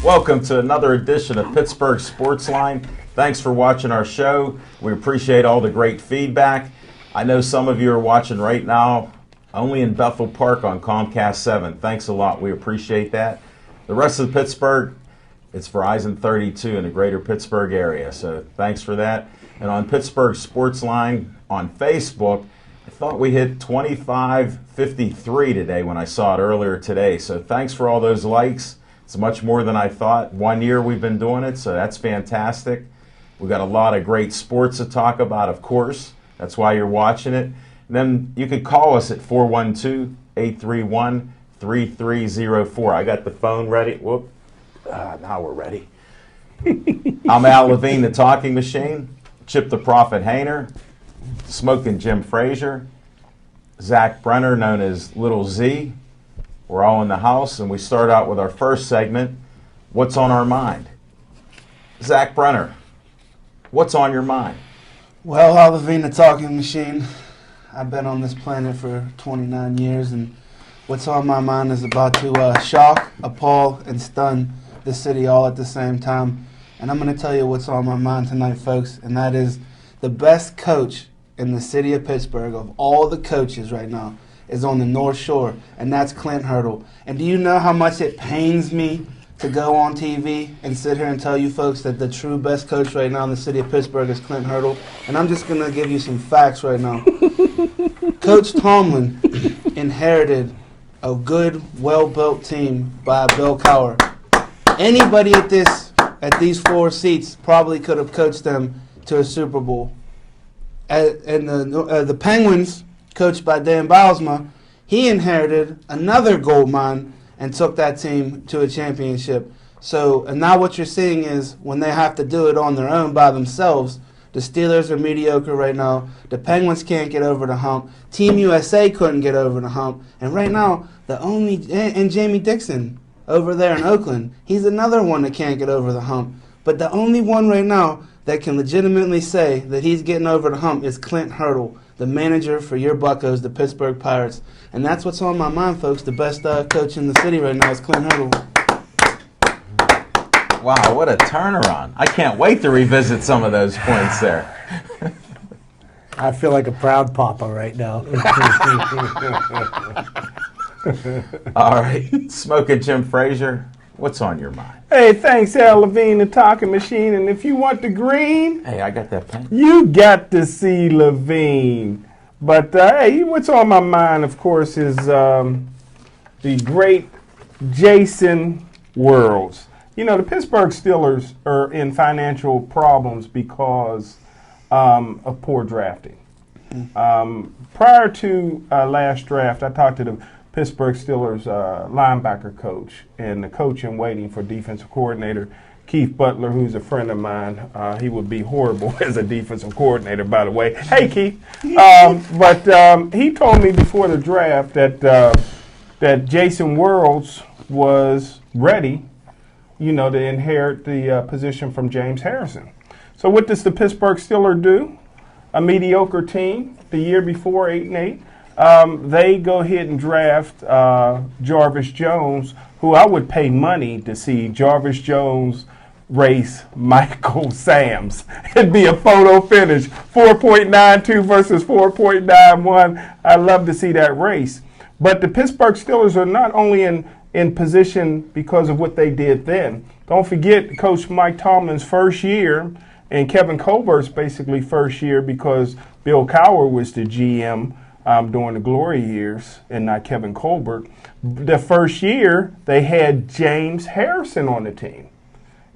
Welcome to another edition of Pittsburgh Sportsline. Thanks for watching our show. We appreciate all the great feedback. I know some of you are watching right now only in Bethel Park on Comcast 7. Thanks a lot. We appreciate that. The rest of Pittsburgh, it's Verizon 32 in the greater Pittsburgh area. So thanks for that. And on Pittsburgh Sportsline on Facebook, I thought we hit 2553 today when I saw it earlier today. So thanks for all those likes. It's much more than I thought. 1 year we've been doing it, so that's fantastic. We've got a lot of great sports to talk about, of course. That's why you're watching it. And then you could call us at 412-831-3304. I got the phone ready. Whoop. Now we're ready. I'm Al Levine, the talking machine. Chip the Prophet Hayner. Smoking Jim Frazier. Zach Brenner, known as Little Z. We're all in the house, and we start out with our first segment, What's on Our Mind? Zach Brenner, what's on your mind? Well, Al Levine, the talking machine. I've been on this planet for 29 years, and what's on my mind is about to shock, appall, and stun the city all at the same time. And I'm going to tell you what's on my mind tonight, folks, and that is the best coach in the city of Pittsburgh, of all the coaches right now, is on the North Shore, and that's Clint Hurdle. And do you know how much it pains me to go on TV and sit here and tell you folks that the true best coach right now in the city of Pittsburgh is Clint Hurdle? And I'm just going to give you some facts right now. Coach Tomlin inherited a good, well-built team by Bill Cowher. Anybody at these four seats probably could have coached them to a Super Bowl. And the Penguins, coached by Dan Bylsma, he inherited another gold mine and took that team to a championship. So, and now what you're seeing is when they have to do it on their own by themselves, the Steelers are mediocre right now. The Penguins can't get over the hump. Team USA couldn't get over the hump. And right now, and Jamie Dixon over there in Oakland, he's another one that can't get over the hump. But the only one right now that can legitimately say that he's getting over the hump is Clint Hurdle, the manager for your Buccos, the Pittsburgh Pirates. And that's what's on my mind, folks. The best coach in the city right now is Clint Hurdle. Wow, what a turnaround. I can't wait to revisit some of those points there. I feel like a proud papa right now. All right, Smoking Jim Frazier, what's on your mind? Hey, thanks, Al Levine, the talking machine. And if you want the green, Hey, I got that pen. you got to see Levine. But, hey, what's on my mind, of course, is the great Jason Worlds. You know, the Pittsburgh Steelers are in financial problems because of poor drafting. Prior to last draft, I talked to the Pittsburgh Steelers linebacker coach and the coach in waiting for defensive coordinator, Keith Butler, who's a friend of mine. He would be horrible as a defensive coordinator, by the way. Hey, Keith. But he told me before the draft that Jason Worlds was ready, you know, to inherit the position from James Harrison. So what does the Pittsburgh Steelers do? A mediocre team the year before, 8-8. They go ahead and draft Jarvis Jones, who I would pay money to see Jarvis Jones race Michael Sams. It'd be a photo finish, 4.92 versus 4.91. I'd love to see that race. But the Pittsburgh Steelers are not only in position because of what they did then. Don't forget Coach Mike Tomlin's first year and Kevin Colbert's basically first year because Bill Cowher was the GM during the glory years and not Kevin Colbert. The first year, they had James Harrison on the team.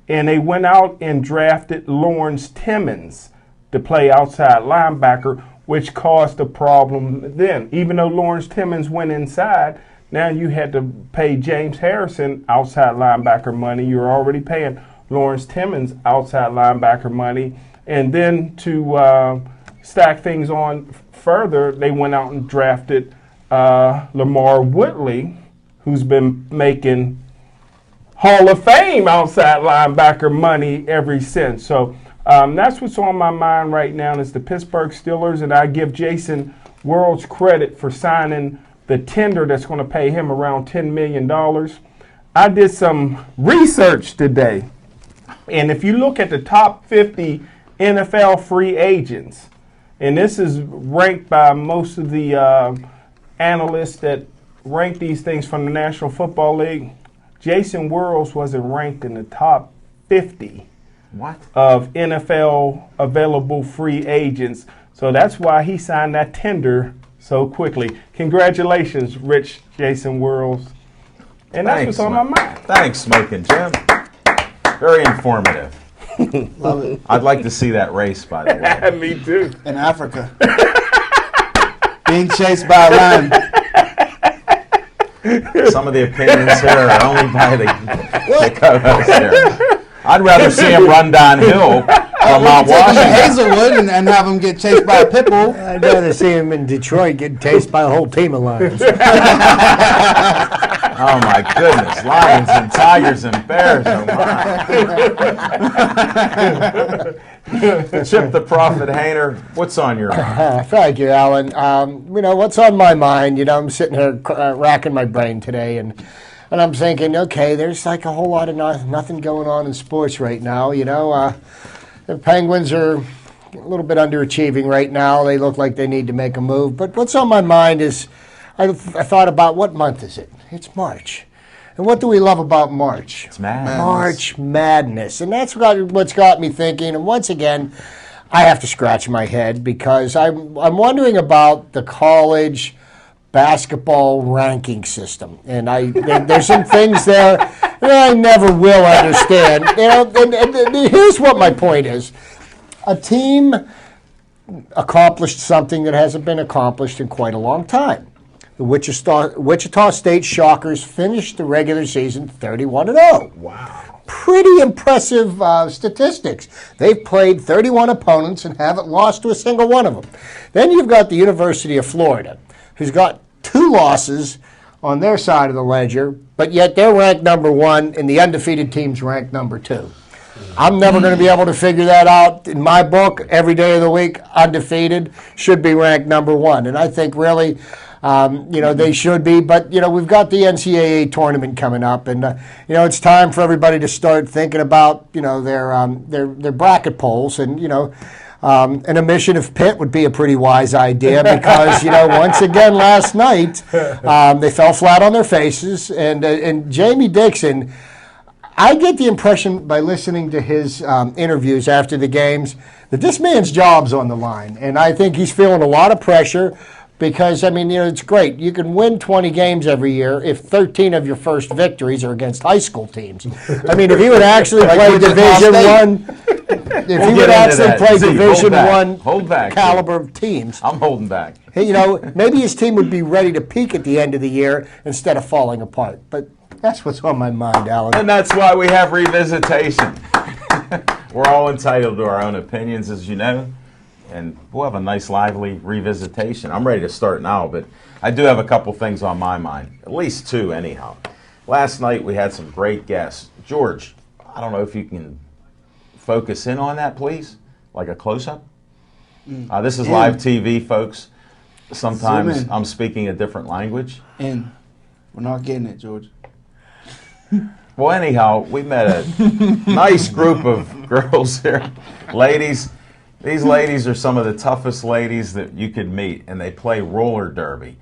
And they went out and drafted Lawrence Timmons to play outside linebacker, which caused a problem then. Even though Lawrence Timmons went inside, now you had to pay James Harrison outside linebacker money. You're already paying Lawrence Timmons outside linebacker money. And then to stack things on further, they went out and drafted Lamar Woodley, who's been making Hall of Fame outside linebacker money ever since. So that's what's on my mind right now is the Pittsburgh Steelers, and I give Jason Worlds credit for signing the tender that's going to pay him around $10 million. I did some research today, and if you look at the top 50 NFL free agents, and this is ranked by most of the analysts that rank these things from the National Football League, Jason Worrells wasn't ranked in the top 50 of NFL available free agents. So that's why he signed that tender so quickly. Congratulations, Rich Jason Worrells. And that's what's on my mind. Thanks, Smoking Jim. Very informative. Love it. I'd like to see that race, by the way. Me too. In Africa. Being chased by a lion. Some of the opinions here are only by the co-host here. I'd rather see him run downhill from Mount Take him to Washington. Hazelwood and have him get chased by a pit bull. I'd rather see him in Detroit getting chased by a whole team of lions. Oh my goodness, lions and tigers and bears, oh my. Chip the Prophet Hayner, what's on your mind? Thank you, Alan. What's on my mind? I'm sitting here racking my brain today, and I'm thinking, okay, there's like a whole lot of nothing going on in sports right now. The Penguins are a little bit underachieving right now. They look like they need to make a move. But what's on my mind is I thought about, what month is it? It's March. And what do we love about March? It's madness. March Madness. And that's what's got me thinking. And once again, I have to scratch my head because I'm wondering about the college basketball ranking system. And there's some things there that I never will understand. And here's what my point is. A team accomplished something that hasn't been accomplished in quite a long time. The Wichita State Shockers finished the regular season 31-0. Wow. Pretty impressive statistics. They've played 31 opponents and haven't lost to a single one of them. Then you've got the University of Florida, who's got 2 losses on their side of the ledger, but yet they're ranked number 1 and the undefeated team's ranked number 2. I'm never going to be able to figure that out. In my book, every day of the week, undefeated should be ranked number 1. And I think really, they should be. But, we've got the NCAA tournament coming up. And, it's time for everybody to start thinking about, their bracket polls. And, an omission of Pitt would be a pretty wise idea because, once again last night, they fell flat on their faces. And Jamie Dixon, I get the impression by listening to his interviews after the games that this man's job's on the line. And I think he's feeling a lot of pressure because, it's great. You can win 20 games every year if 13 of your first victories are against high school teams. If he would actually play Division I, if he would actually play Division I caliber of teams. I'm holding back. Maybe his team would be ready to peak at the end of the year instead of falling apart. But that's what's on my mind, Alan. And that's why we have revisitation. We're all entitled to our own opinions, as you know. And we'll have a nice, lively revisitation. I'm ready to start now, but I do have a couple things on my mind. At least 2, anyhow. Last night, we had some great guests. George, I don't know if you can focus in on that, please? Like a close-up? This is live TV, folks. Sometimes I'm speaking a different language. And we're not getting it, George. Well, anyhow, we met a nice group of girls here. Ladies. These ladies are some of the toughest ladies that you could meet, and they play roller derby.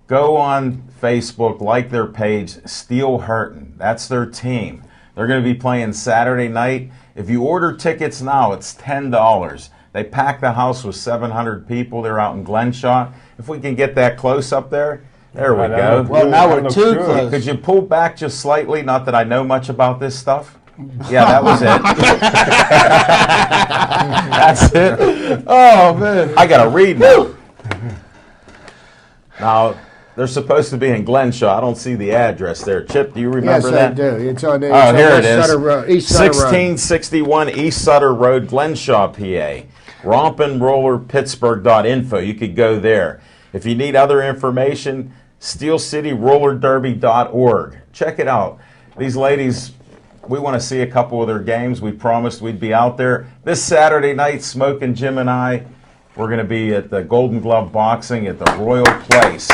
Go on Facebook, like their page, Steel Hurtin'. That's their team. They're going to be playing Saturday night. If you order tickets now, it's $10. They pack the house with 700 people. They're out in Glenshaw. If we can get that close up there, there we go. Well, now we're too close. Could you pull back just slightly? Not that I know much about this stuff. Yeah, that was it. That's it. Oh, man. I got to read now. Now, they're supposed to be in Glenshaw. I don't see the address there. Chip, do you remember that? Yes, I do. It's on here it is. East Sutter Road. 1661 East Sutter Road, Glenshaw, PA. Rompinrollerpittsburgh.info. You could go there. If you need other information, steelcityrollerderby.org. Check it out. These ladies, we want to see a couple of their games. We promised we'd be out there. This Saturday night, Smokin' Jim and I, we're going to be at the Golden Glove Boxing at the Royal Place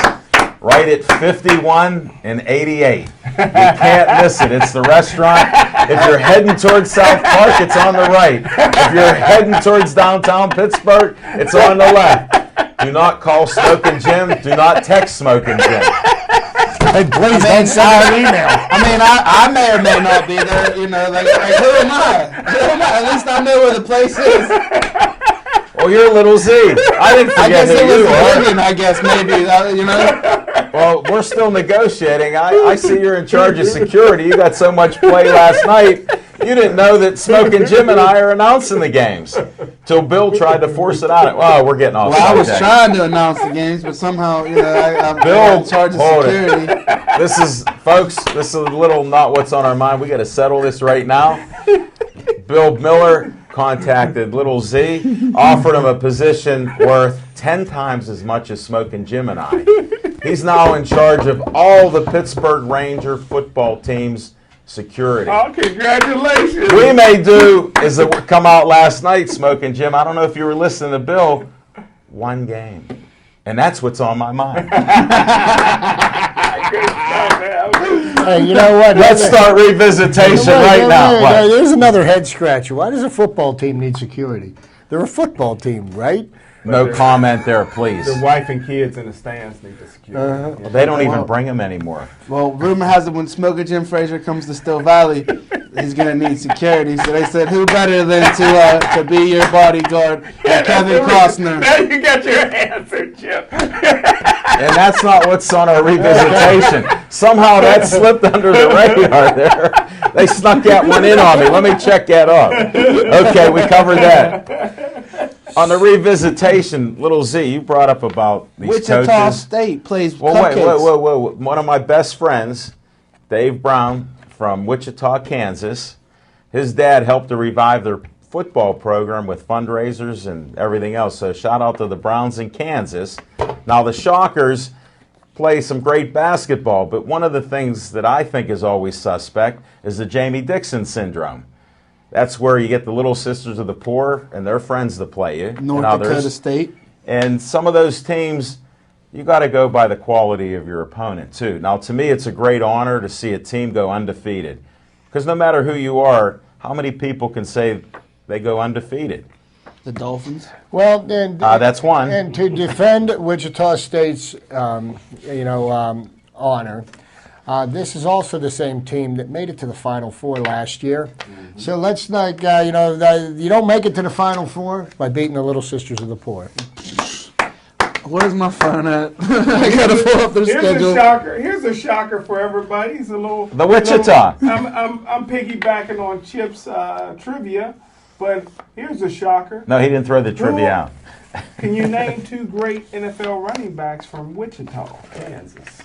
right at 51 and 88. You can't miss it. It's the restaurant. If you're heading towards South Park, it's on the right. If you're heading towards downtown Pittsburgh, it's on the left. Do not call Smoking Jim. Do not text Smoking Jim. Hey, please don't send an email. I mean, I may or may not be there. You know, like who am I? Who am I? At least I know where the place is. Well, you're Little Z. I didn't I forget guess it who was you are. Oregon, I guess, maybe. You know? Well, we're still negotiating. I see you're in charge of security. You got so much play last night. You didn't know that Smoking Jim and I are announcing the games. Till Bill tried to force it out. Well, we're getting off. Well, I was subject. trying to announce the games, but somehow, you know, I'm Bill, in charge of hold security. This is, folks, this is a little not what's on our mind. We got to settle this right now. Bill Miller contacted Little Z, offered him a position worth 10 times as much as Smoking Jim and I. He's now in charge of all the Pittsburgh Ranger football team's security. Oh, congratulations. We may do is it come out last night, Smoking Jim. I don't know if you were listening to Bill. One game. And that's what's on my mind. Hey, you know what? Let's start revisitation right now. What? There's another head scratcher. Why does a football team need security? They're a football team, right? No comment there, please. The wife and kids in the stands need the security. Well, they don't even bring them anymore. Well, rumor has it when Smoking Jim Frazier comes to Still Valley, he's going to need security. So they said, who better than to be your bodyguard than Kevin Costner? Now you got your answer, Chip. And that's not what's on our revisitation. Somehow that slipped under the radar there. They snuck that one in on me. Let me check that off. Okay, we covered that. On the revisitation, Little Z, you brought up about these Wichita coaches. State plays Well, cupcakes. wait. One of my best friends, Dave Brown from Wichita, Kansas, his dad helped to revive their football program with fundraisers and everything else. So shout out to the Browns in Kansas. Now the Shockers play some great basketball, but one of the things that I think is always suspect is the Jamie Dixon syndrome. That's where you get the Little Sisters of the Poor and their friends to play you. North and Dakota State. And some of those teams, you got to go by the quality of your opponent, too. Now, to me, it's a great honor to see a team go undefeated. Because no matter who you are, how many people can say they go undefeated? The Dolphins. Well, and That's one. And to defend Wichita State's, honor, this is also the same team that made it to the Final Four last year. Mm-hmm. So let's not, you don't make it to the Final Four by beating the Little Sisters of the Poor. Where's my phone at? I gotta pull up their schedule. Here's a shocker for everybody. It's a little. The Wichita. I'm piggybacking on Chip's trivia, but here's a shocker. No, he didn't throw the trivia out. Can you name two great NFL running backs from Wichita, Kansas?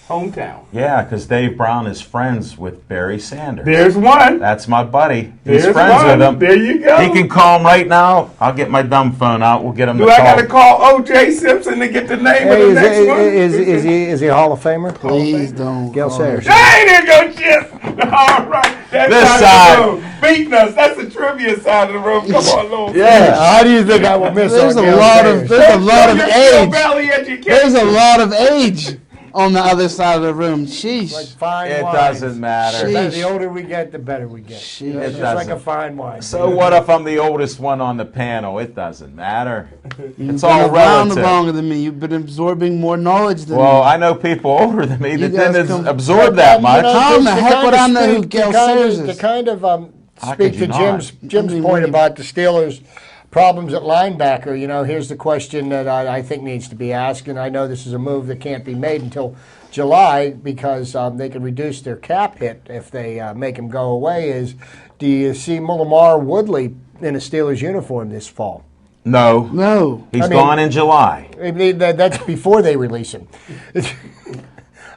Hometown. Yeah, because Dave Brown is friends with Barry Sanders. There's one. That's my buddy. He's There's friends one. with him. There you go. He can call him right now. I'll get my dumb phone out. We'll get him Do to I call. got to call O.J. Simpson to get the name of the next one? Is he a Hall of Famer? Please don't. Gail Sayers. Hey, there go Chip. All right. That's This side of the room. Beating us. That's the trivia side of the room. Come on, Lord. Yeah. How do you think I will miss There's on a Gail lot Sayers? of there's a lot of Your Steel age. Valley education. There's a lot of age on the other side of the room. Sheesh. Like fine It wines. doesn't matter. Sheesh. The older we get, the better we get. Sheesh. It's It just like a doesn't. fine wine. So what if I'm the oldest one on the panel? It doesn't matter. You've It's been all around relative. longer than me. You've been absorbing more knowledge than Well, me. I know people older than me that guys didn't come- absorb that much. How in the to heck kind would of I know who speak- Gail to kind of- Sayers is? To kind of How speak could you to not? Jim's mean, point what do you- about the Steelers' problems at linebacker, here's the question that I think needs to be asked, and I know this is a move that can't be made until July because they can reduce their cap hit if they make him go away, is do you see Mulamar Woodley in a Steelers uniform this fall? No. No. He's I mean- gone in July. I mean, that's before they release him.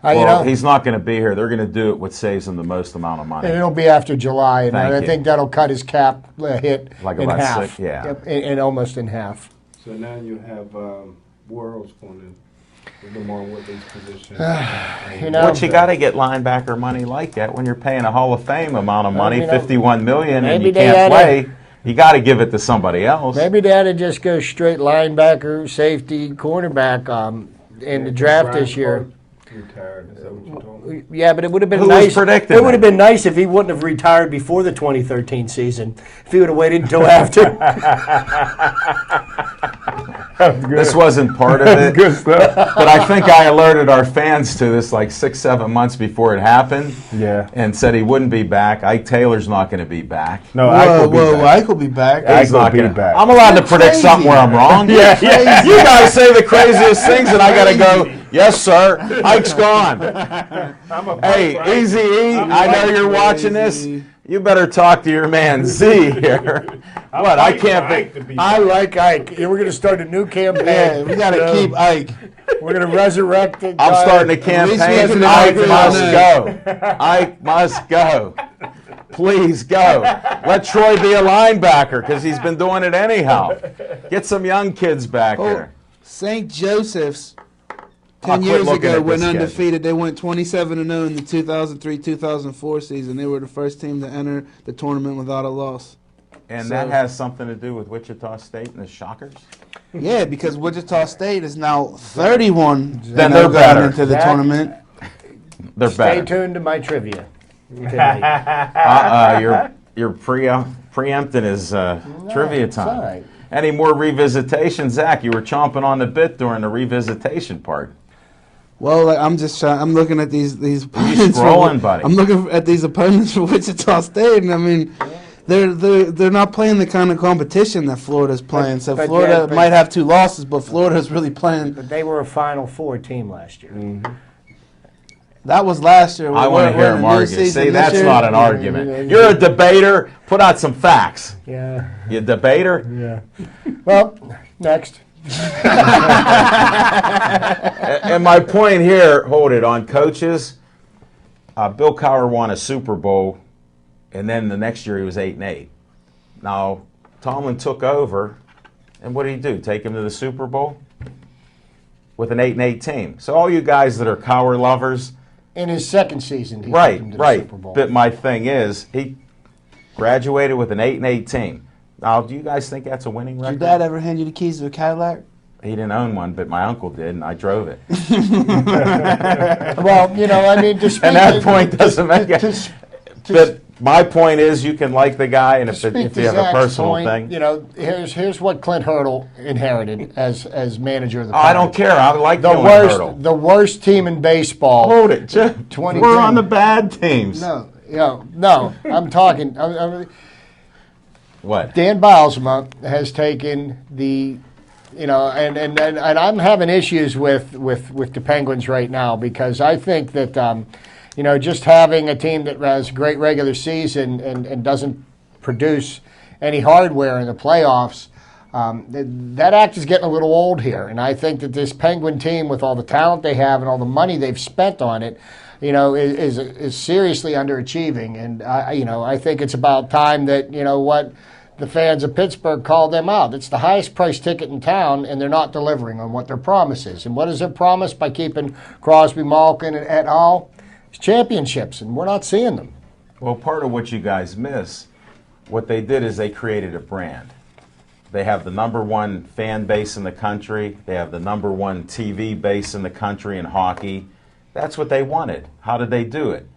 Well, he's not going to be here. They're going to do it what saves them the most amount of money. And it'll be after July, and Thank I you. think that'll cut his cap hit Like in about half. six, yeah. Yep, in almost in half. So now you have Worlds going to Lamar Woodley's position. But you got to get linebacker money like that when you're paying a Hall of Fame amount of money, $51 million, and maybe you they can't oughta- play. You got to give it to somebody else. Maybe they ought to just go straight linebacker, safety, cornerback. in the draft this year. Retired. Is that what you told me? Yeah, but it would have been Who was nice. predicting It would have that? been nice if he wouldn't have retired before the 2013 season. If he would have waited until after. This wasn't part of it. Good stuff. But I think I alerted our fans to this like 6-7 months before it happened. Yeah. And said he wouldn't be back. Ike Taylor's not going to be back. No, Ike will be back. Ike will be back. Ike He's will not be gonna, back. I'm allowed to You're predict crazy. something where I'm wrong. Yeah. You guys say the craziest things, and I got to go, yes, sir. Ike's gone. Hey, Easy E, I know you're watching this. You better talk to your man Z here. What? I can't be. I like Ike. We're going to start a new campaign. Yeah, we got to keep Ike. We're going to resurrect it. I'm starting a campaign. wasn't Ike inaugurated must tonight. go. Ike must go. Please go. Let Troy be a linebacker because he's been doing it anyhow. Get some young kids back here. St. Joseph's I'll 10 quit years looking ago at went this schedule. undefeated. They went 27-0 in the 2003-2004 season. They were the first team to enter the tournament without a loss. And So- that has something to do with Wichita State and the Shockers? Yeah, because Wichita State is now 31. Then they're going better. into the That- tournament. They're Stay better. tuned to my trivia tonight. You're preempting his trivia it's all time. right. Any more revisitation, Zach? You were chomping on the bit during the revisitation part. Well, like, I'm just trying. I'm looking at these opponents. scrolling, buddy? I'm looking at these opponents for Wichita State, and I mean, they're not playing the kind of competition that Florida's playing. So but Florida yeah, but- might have 2 losses, but Florida's really playing. But they were a Final Four team last year. That was last year. I want to We're hear in him a new argue. season See, this that's year. not an argument. You're a debater. Put out some facts. Yeah. You debater? Yeah. Well, next. And my point here, hold it, on coaches, Bill Cowher won a Super Bowl, and then the next year he was 8-8. Now, Tomlin took over, and what did he do? Take him to the Super Bowl? With an 8-8 team. So all you guys that are Cowher lovers, In his second season, he right, took him to the right. Super Bowl. But my thing is, he graduated with an 8-8 team. Now, do you guys think that's a winning Did record? your dad ever hand you the keys to a Cadillac? He didn't own one, but my uncle did, and I drove it. Well, you know, I mean, to speak And that to- point doesn't make to- it. But my point is, you can like the guy, and if speak to you have a Zach's personal point, thing, you know, here's what Clint Hurdle inherited as manager of the. I don't Pirates. care. I like The Dylan worst, Hurdle. the worst team in baseball. Hold it, Jim. 2010. We're on the bad teams. No. I'm talking. What? Dan Bilesma has taken the, you know, and I'm having issues with the Penguins right now because I think that, you know, just having a team that has a great regular season and doesn't produce any hardware in the playoffs, that act is getting a little old here. And I think that this Penguin team, with all the talent they have and all the money they've spent on it, you know, is seriously underachieving. And I think it's about time that, you know what, the fans of Pittsburgh call them out. It's the highest priced ticket in town, and they're not delivering on what their promise is. And what is their promise by keeping Crosby, Malkin, and et al.? It's championships, and we're not seeing them. Well, part of what you guys miss, what they did is they created a brand. They have the #1 fan base in the country. They have the #1 TV base in the country in hockey. That's what they wanted. How did they do it?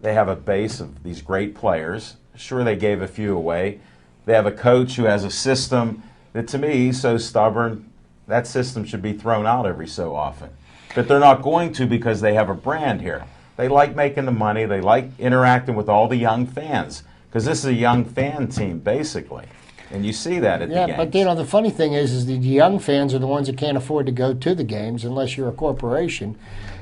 They have a base of these great players. Sure, they gave a few away. They have a coach who has a system that, to me, he's so stubborn, that system should be thrown out every so often. But they're not going to because they have a brand here. They like making the money. They like interacting with all the young fans because this is a young fan team, basically. And you see that at the Yeah, games. but you know the funny thing is the young fans are the ones that can't afford to go to the games unless you're a corporation,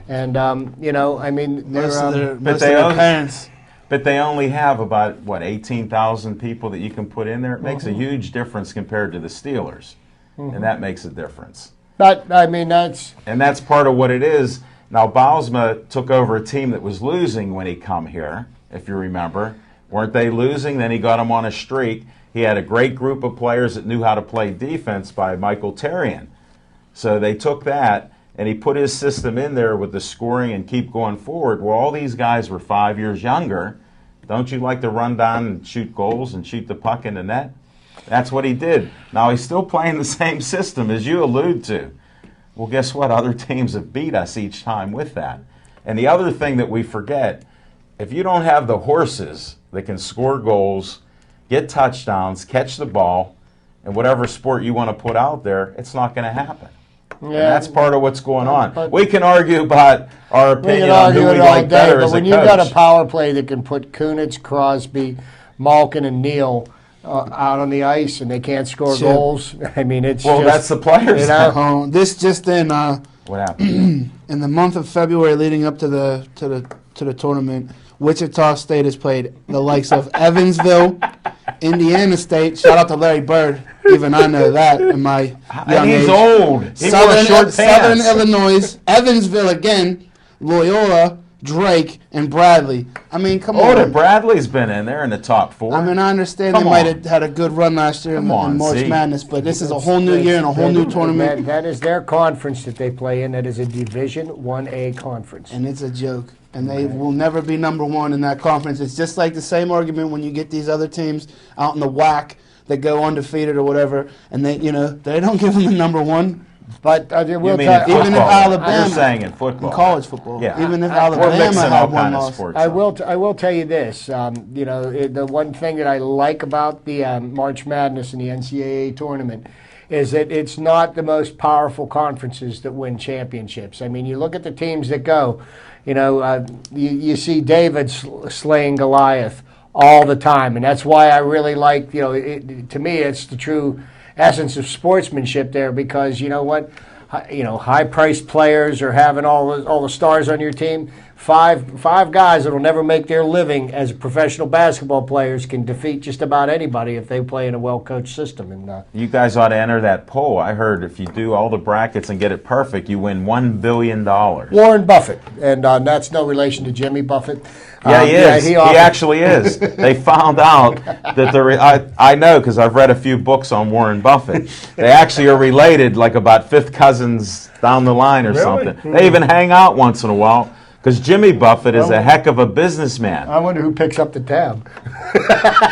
and you know, I mean, Most of they're, their parents. But they only have about, 18,000 people that you can put in there. It makes a huge difference compared to the Steelers. And that makes a difference. but I mean that's And that's part of what it is. Now, Bilesma took over a team that was losing when he come here, if you remember. Weren't they losing? Then he got them on a streak. He had a great group of players that knew how to play defense by Michael Terrian. So they took that, and he put his system in there with the scoring and keep going forward. Well, all these guys were 5 years younger. Don't you like to run down and shoot goals and shoot the puck in the net? That's what he did. Now, he's still playing the same system, as you allude to. Well, guess what? Other teams have beat us each time with that. And the other thing that we forget, if you don't have the horses that can score goals, get touchdowns, catch the ball, and whatever sport you want to put out there, it's not going to happen. Yeah, and that's part of what's going on. But we can argue about our we opinion can on argue who it we all like day, better but as a when coach. you've got a power play that can put Kunitz, Crosby, Malkin, and Neal out on the ice and they can't score Sure. goals, I mean, it's well, just, that's the players. you now. know, This just in, What happened? in the month of February leading up to the tournament, Wichita State has played the likes of Evansville, Indiana State. Shout out to Larry Bird. Even I know that in my young And he's age. old. He wore short Southern pants. Illinois, Evansville again, Loyola, Drake, and Bradley. I mean, come Oh, on. Bradley's been in there in the top 4. I mean, I understand Come they might on. have had a good run last year in Come on, March Z. Madness, but this is a whole new year and a whole new tournament, That is their conference that they play in. That is a Division 1A conference. and it's a joke. And they will never be number one in that conference. It's just like the same argument when you get these other teams out in the WAC that go undefeated or whatever, and they don't give them the number one. But I You will mean tell in even if football? Alabama- You're saying in football. In college football, Yeah. even if We're Alabama mixing all had one kind of loss. sports. I up. will tell you this. The one thing that I like about the March Madness and the NCAA tournament is that it's not the most powerful conferences that win championships. I mean, you look at the teams that go. You see David slaying Goliath all the time, and that's why I really like. To me, it's the true essence of sportsmanship there, because you know what. High-priced players are having all the stars on your team. Five guys that'll never make their living as professional basketball players can defeat just about anybody if they play in a well-coached system. And You guys ought to enter that poll. I heard if you do all the brackets and get it perfect, you win $1 billion. Warren Buffett, and that's no relation to Jimmy Buffett. Yeah, he is. He often- actually is. They found out that I know because I've read a few books on Warren Buffett. They actually are related, like about fifth cousins down the line or Really? something. They even hang out once in a while because Jimmy Buffett is a heck of a businessman. I wonder who picks up the tab.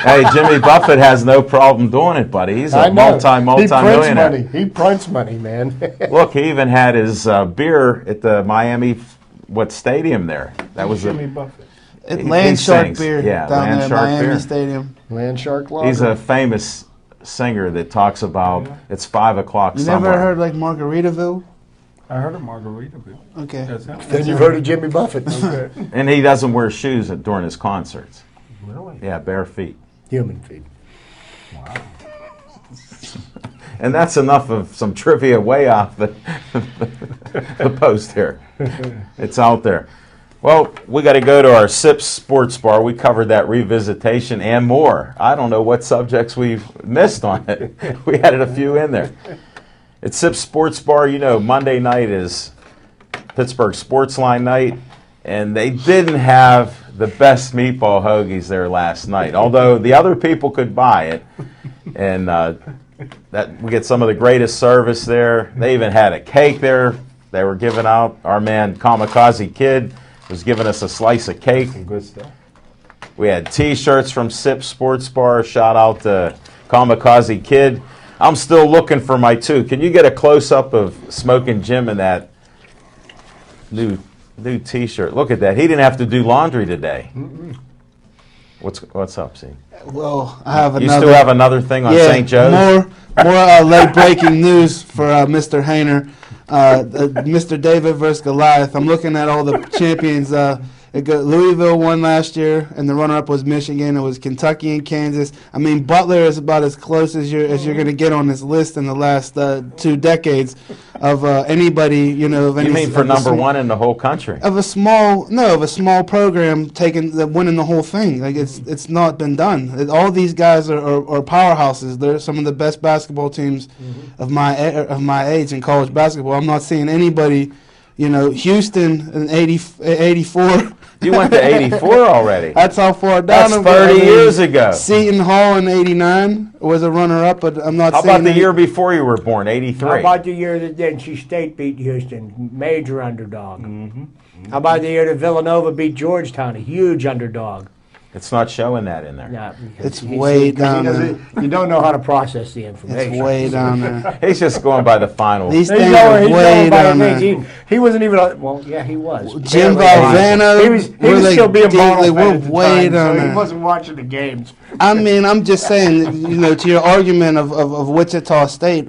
Hey, Jimmy Buffett has no problem doing it, buddy. He's I a know. multi-millionaire. He prints money, man. Look, he even had his beer at the Miami stadium there. That was Jimmy Buffett. It He Land Shark sings. beer Yeah, down Land there at Shark Miami beer. Stadium. Land Shark Lager. He's a famous singer that talks about it's 5 o'clock You somewhere. never heard like Margaritaville? I heard of Margaritaville. Okay. That's him. Then you've heard of Jimmy Buffett. Okay. And he doesn't wear shoes during his concerts. Really? Yeah, bare feet. Human feed. And that's enough of some trivia way off the post here. It's out there. Well, we got to go to our Sips Sports Bar. We covered that revisitation and more. I don't know what subjects we've missed on it. We added a few in there. At Sips Sports Bar, Monday night is Pittsburgh Sportsline night, and they didn't have the best meatball hoagies there last night, although the other people could buy it. And that we get some of the greatest service there. They even had a cake there. They were giving out. Our man Kamikaze Kid was giving us a slice of cake. Some good stuff. We had T-shirts from Sip Sports Bar. Shout out to Kamikaze Kid. I'm still looking for my 2. Can you get a close-up of Smoking Jim in that new T-shirt? Look at that. He didn't have to do laundry today. What's up, C? Well, I have You another. still have another thing on St. Joe's? More late breaking news for Mr. Hayner. Mr. David versus Goliath. I'm looking at all the champions. Louisville won last year, and the runner-up was Michigan. It was Kentucky and Kansas. I mean, Butler is about as close as you're going to get on this list in the last 2 decades of anybody. Of any. You mean for number one in the whole country? Of a small program winning the whole thing. Like it's not been done. All these guys are powerhouses. They're some of the best basketball teams of my age in college basketball. I'm not seeing anybody. Houston in 84. You went to 84 already. That's how far down. That's I'm 30 going. years ago. Seton Hall in 89 was a runner-up, but I'm not How seeing about the any- year before you were born, 83? How about the year that NC State beat Houston? Major underdog. How about the year that Villanova beat Georgetown? A huge underdog. It's not showing that in there. Yeah, It's way down there. You don't know how to process the information. It's way down there. He's just going by the final. These He's things are going way by down the there. thing. He wasn't even on, well, yeah, he was. Jim Barely. Valvano, He was still being deeply, ball fed at the way time, down so he there. wasn't watching the games. I mean, I'm just saying, to your argument of Wichita State,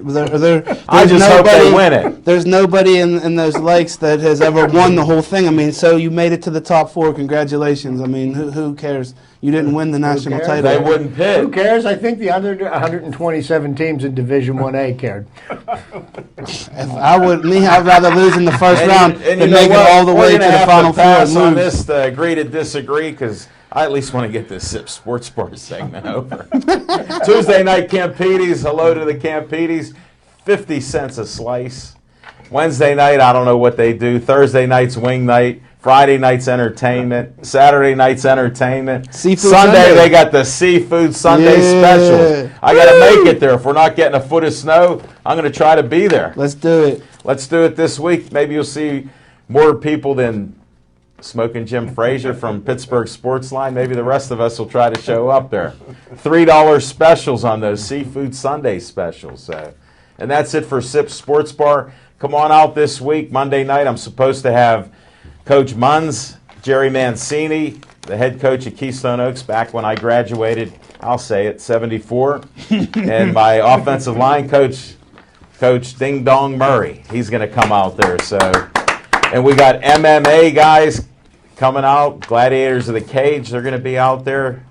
I just hope they win it. There's nobody in those lakes that has ever won the whole thing. I mean, so you made it to the top 4. Congratulations. I mean, who cares? You didn't win the national cares? title. They wouldn't pick. Who cares? I think the other 127 teams in Division 1A cared. If I'd rather lose in the first round And than you know make it what? all the We're way to gonna the have Final to pass Four on and lose. this to agree to disagree because I at least want to get this SIP Sports Bar segment over. Tuesday night Campetes. Hello to the Campetes. 50 cents a slice. Wednesday night, I don't know what they do. Thursday night's wing night. Friday night's entertainment. Saturday night's entertainment. Seafood Sunday, Sunday. they got the Seafood Sunday Yeah. specials. I got to make it there. If we're not getting a foot of snow, I'm going to try to be there. Let's do it. Let's do it this week. Maybe you'll see more people than Smoking Jim Frazier from Pittsburgh Sportsline. Maybe the rest of us will try to show up there. $3 specials on those Seafood Sunday specials. And that's it for SIP Sports Bar. Come on out this week. Monday night, I'm supposed to have Coach Munns, Jerry Mancini, the head coach at Keystone Oaks back when I graduated, I'll say it, 74. And my offensive line coach, Coach Ding Dong Murray. He's going to come out there. And we got MMA guys coming out, Gladiators of the Cage. They're going to be out there.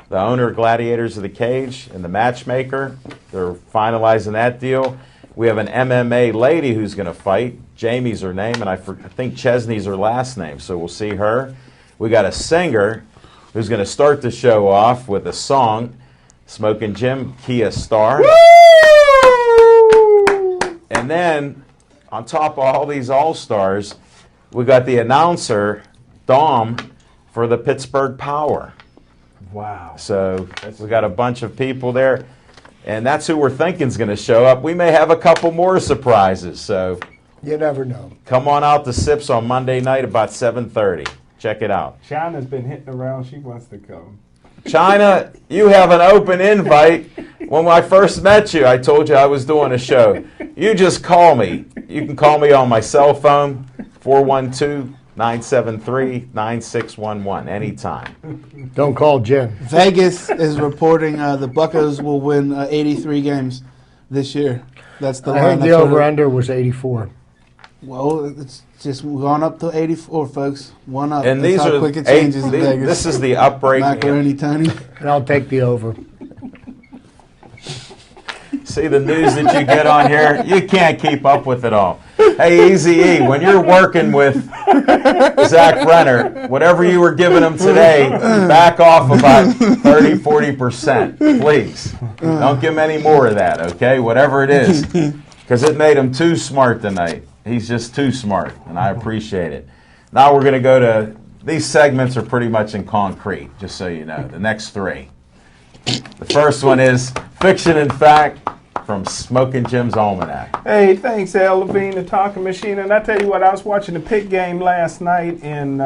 The owner of Gladiators of the Cage and the matchmaker. They're finalizing that deal. We have an MMA lady who's going to fight. Jamie's her name, and I think Chesney's her last name, so we'll see her. We got a singer who's going to start the show off with a song, Smoking Jim, Kia Star. And then, on top of all these all-stars, we got the announcer, Dom, for the Pittsburgh Power. Wow. So we got a bunch of people there, and that's who we're thinking is going to show up. We may have a couple more surprises, so You never know. come on out to Sips on Monday night about 7:30. Check it out. China's been hitting around. She wants to come. China, you have an open invite. When I first met you, I told you I was doing a show. You just call me. You can call me on my cell phone, 412-973-9611, anytime. Don't call Jim. Vegas is reporting the Buccos will win 83 games this year. That's the I line. think the over-under was 84. Well, it's just gone up to 84, folks. One up. And That's these how are quick it changes in Vegas. this is the upbreak. Macaroni Tony. And I'll take the over. See the news that you get on here? You can't keep up with it all. Hey, Easy-E, when you're working with Zach Brenner, whatever you were giving him today, back off about 30, 40%, please. Don't give him any more of that, okay? Whatever it is. Because it made him too smart tonight. He's just too smart, and I appreciate it. Now we're going to go to, these segments are pretty much in concrete, just so you know, the next three. The first one is Fiction and Fact from Smoking Jim's Almanac. Hey, thanks, Al Levine, the talking machine. And I tell you what, I was watching the Pitt game last night, and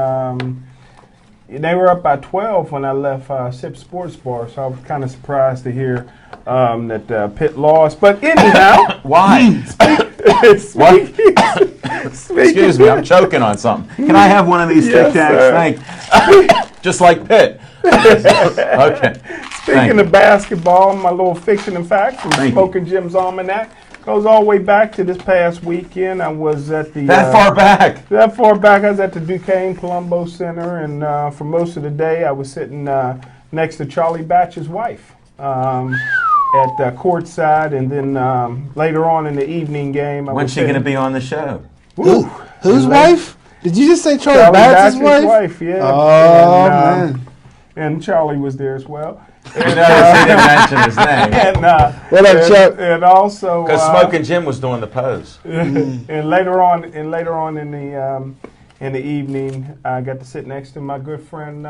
they were up by 12 when I left Sip Sports Bar, so I was kind of surprised to hear that Pitt lost. But anyhow, Why? What? Excuse me, I'm choking on something. Can I have one of these Tic Tacs? Thanks. Just like Pitt. Okay. Speaking of basketball, my little fiction and fact from Smoking Jim's Almanac goes all the way back to this past weekend. I was at the That far back. That far back, I was at the Duquesne Palumbo Center, and for most of the day, I was sitting next to Charlie Batch's wife at courtside, and then later on in the evening game, I When's was she going to be on the show? Whose wife? Did you just say Charlie Batch's wife? Yeah. Oh, and, man. And Charlie was there as well. Notice he didn't mention his name. And, What up, Chuck? And also, Because Smoking Jim was doing the pose. and later on in the evening, I got to sit next to my good friend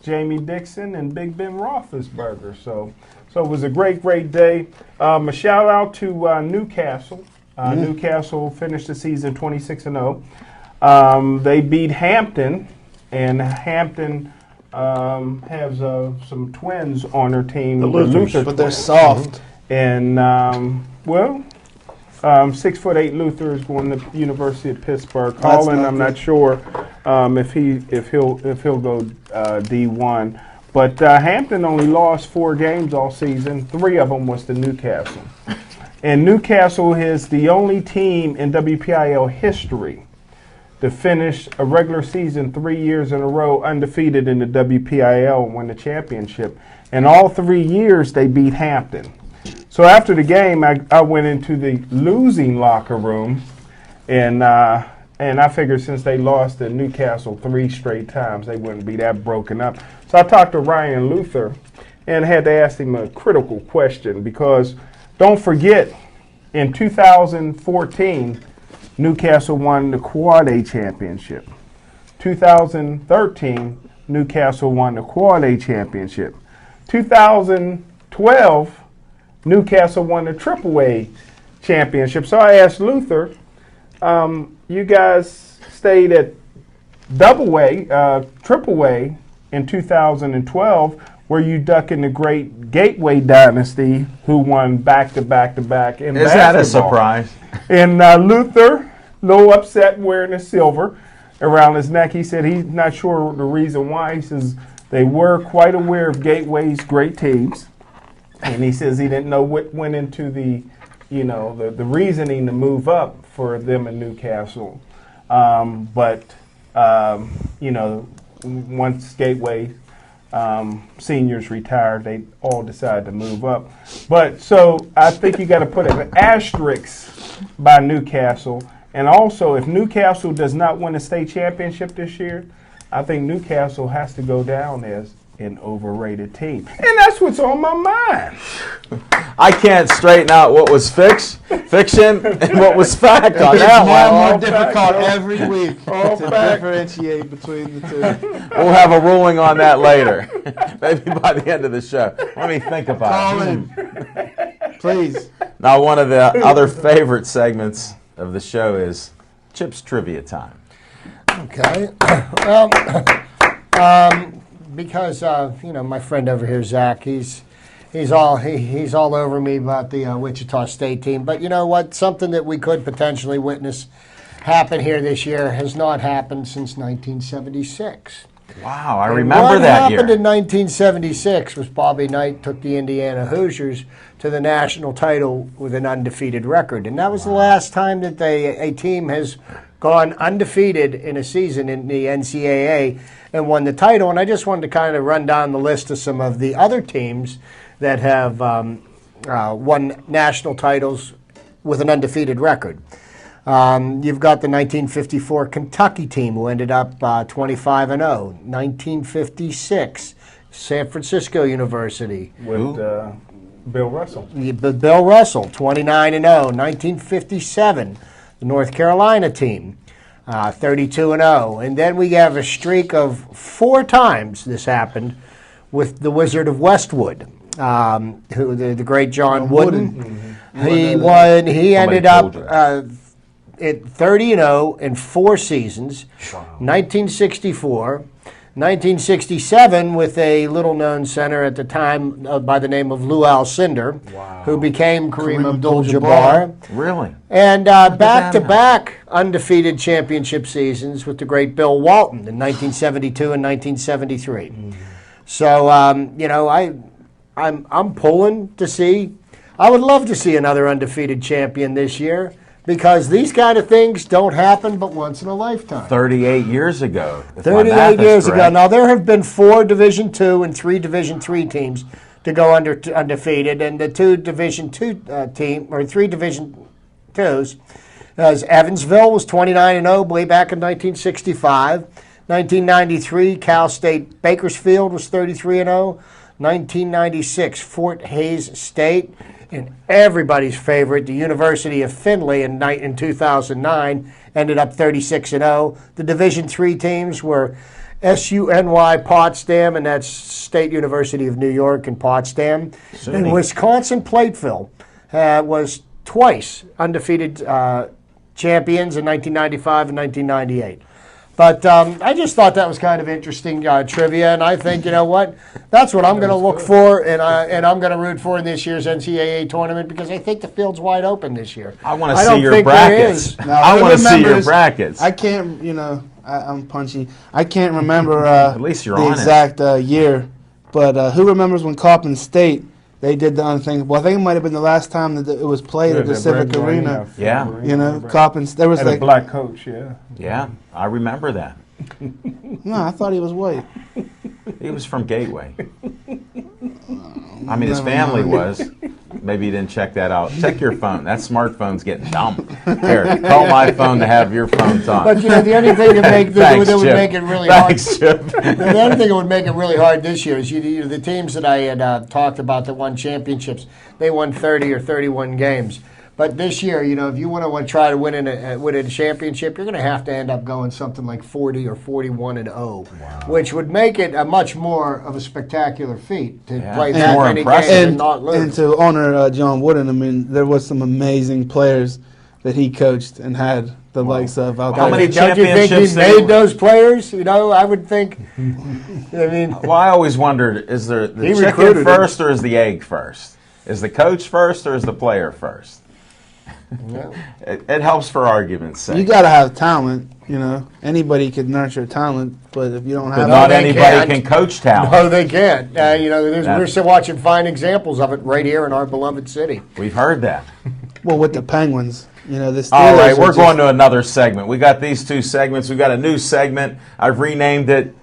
Jamie Dixon and Big Ben Roethlisberger. So it was a great day. A shout out to Newcastle. Newcastle finished the season 26-0. They beat Hampton, and Hampton has some twins on her team. The Luthers. But they're soft. And 6'8" Luther is going to the University of Pittsburgh. Colin, I'm not sure if he'll go D1. But Hampton only lost 4 games all season. 3 of them was to Newcastle. And Newcastle is the only team in WPIL history to finish a regular season 3 years in a row undefeated in the WPIL and win the championship. And all 3 years they beat Hampton. So after the game, I went into the losing locker room, and I figured since they lost to Newcastle 3 straight times, they wouldn't be that broken up. So I talked to Ryan Luther and had to ask him a critical question because don't forget, in 2014, Newcastle won the Quad A championship. 2013, Newcastle won the Quad A championship. 2012, Newcastle won the Triple A championship. So I asked Luther, you guys stayed at Double A, Triple A in 2012. Were you ducking the great Gateway dynasty who won back-to-back-to-back in basketball? Is that a surprise? And Luther, a little upset wearing the silver around his neck. He said he's not sure the reason why. He says they were quite aware of Gateway's great teams. And he says he didn't know what went into the reasoning to move up for them in Newcastle. Once Gateway seniors retired, they all decided to move up. But so I think you got to put an asterisk by Newcastle. And also, if Newcastle does not win a state championship this year, I think Newcastle has to go down as an overrated team. And that's what's on my mind. I can't straighten out what was fiction and what was fact on It's that more and one. more difficult every week All to fact. differentiate between the two. We'll have a ruling on that later. Maybe by the end of the show. Let me think about it. Colin, please. Now, one of the other favorite segments of the show is Chip's Trivia Time. Okay. Well, because my friend over here, Zach, he's all over me about the Wichita State team. But you know what? Something that we could potentially witness happen here this year has not happened since 1976. Wow, I remember that What happened year. in 1976 was Bobby Knight took the Indiana Hoosiers to the national title with an undefeated record. And that was the last time that a team has gone undefeated in a season in the NCAA and won the title. And I just wanted to kind of run down the list of some of the other teams that have won national titles with an undefeated record. You've got the 1954 Kentucky team who ended up 25-0. 1956, San Francisco University. With Bill Russell. Bill Russell, 29-0. 1957, the North Carolina team, 32-0. And then we have a streak of 4 times this happened with the Wizard of Westwood, who the great John Wooden. Mm-hmm. He ended up at 30-0 in 4 seasons. 1964, 1967 with a little-known center at the time by the name of Lou Alcindor, who became Kareem Abdul-Jabbar. Really? And back-to-back undefeated championship seasons with the great Bill Walton in 1972 and 1973. So, I'm pulling to see. I would love to see another undefeated champion this year because these kind of things don't happen but once in a lifetime. 38 years ago. if my 38 math is years ago. correct. Now, there have been 4 Division II and 3 Division III teams to go undefeated, and the 2 Division II team, or 3 Division IIs, as Evansville was 29-0 way back in 1965. 1993, Cal State Bakersfield was 33-0. 1996, Fort Hays State, and everybody's favorite, the University of Findlay in 2009, ended up 36-0. The Division III teams were SUNY Potsdam, and that's State University of New York in Potsdam. And Wisconsin Platteville was twice undefeated champions in 1995 and 1998. But I just thought that was kind of interesting trivia, and I think, you know what, that's what I'm going to look for, and I'm going to root for in this year's NCAA tournament because I think the field's wide open this year. I want to see your brackets. I want to see your brackets. I can't, I'm punchy. I can't remember At least you're the honest. exact year, but who remembers when Coppin State, they did the unthinkable? I think it might have been the last time that it was played at the Civic Arena. Yeah. Coppin, there was Had a black coach, yeah. Yeah, I remember that. No, I thought he was white. He was from Gateway. I mean, his family was. Maybe you didn't check that out. Check your phone. That smartphone's getting dumb. Here, call my phone to have your phone on. But the only thing that would make it really Thanks, hard. Chip. The other thing that would make it really hard this year is the teams that I had talked about that won championships. They won 30 or 31 games. But this year, if you want to try to win a championship, you're going to have to end up going something like 40 or 41-0, which would make it a much more of a spectacular feat to play that more many impressive. games and not lose. And to honor John Wooden, I mean, there was some amazing players that he coached and had the likes of out How there. many Don't you think championships he they- made those players? I would think. I mean, Well, I always wondered, is there the He chicken recruited first or is the egg first? Is the coach first or is the player first? It helps for argument's sake. You got to have talent, Anybody could nurture talent, but if you don't But have not they anybody can't. can coach talent. no, they can't. We're still watching fine examples of it right here in our beloved city. We've heard that. well, with the Penguins, this. All right, we're going to another segment. We got these two segments. We got a new segment. I've renamed it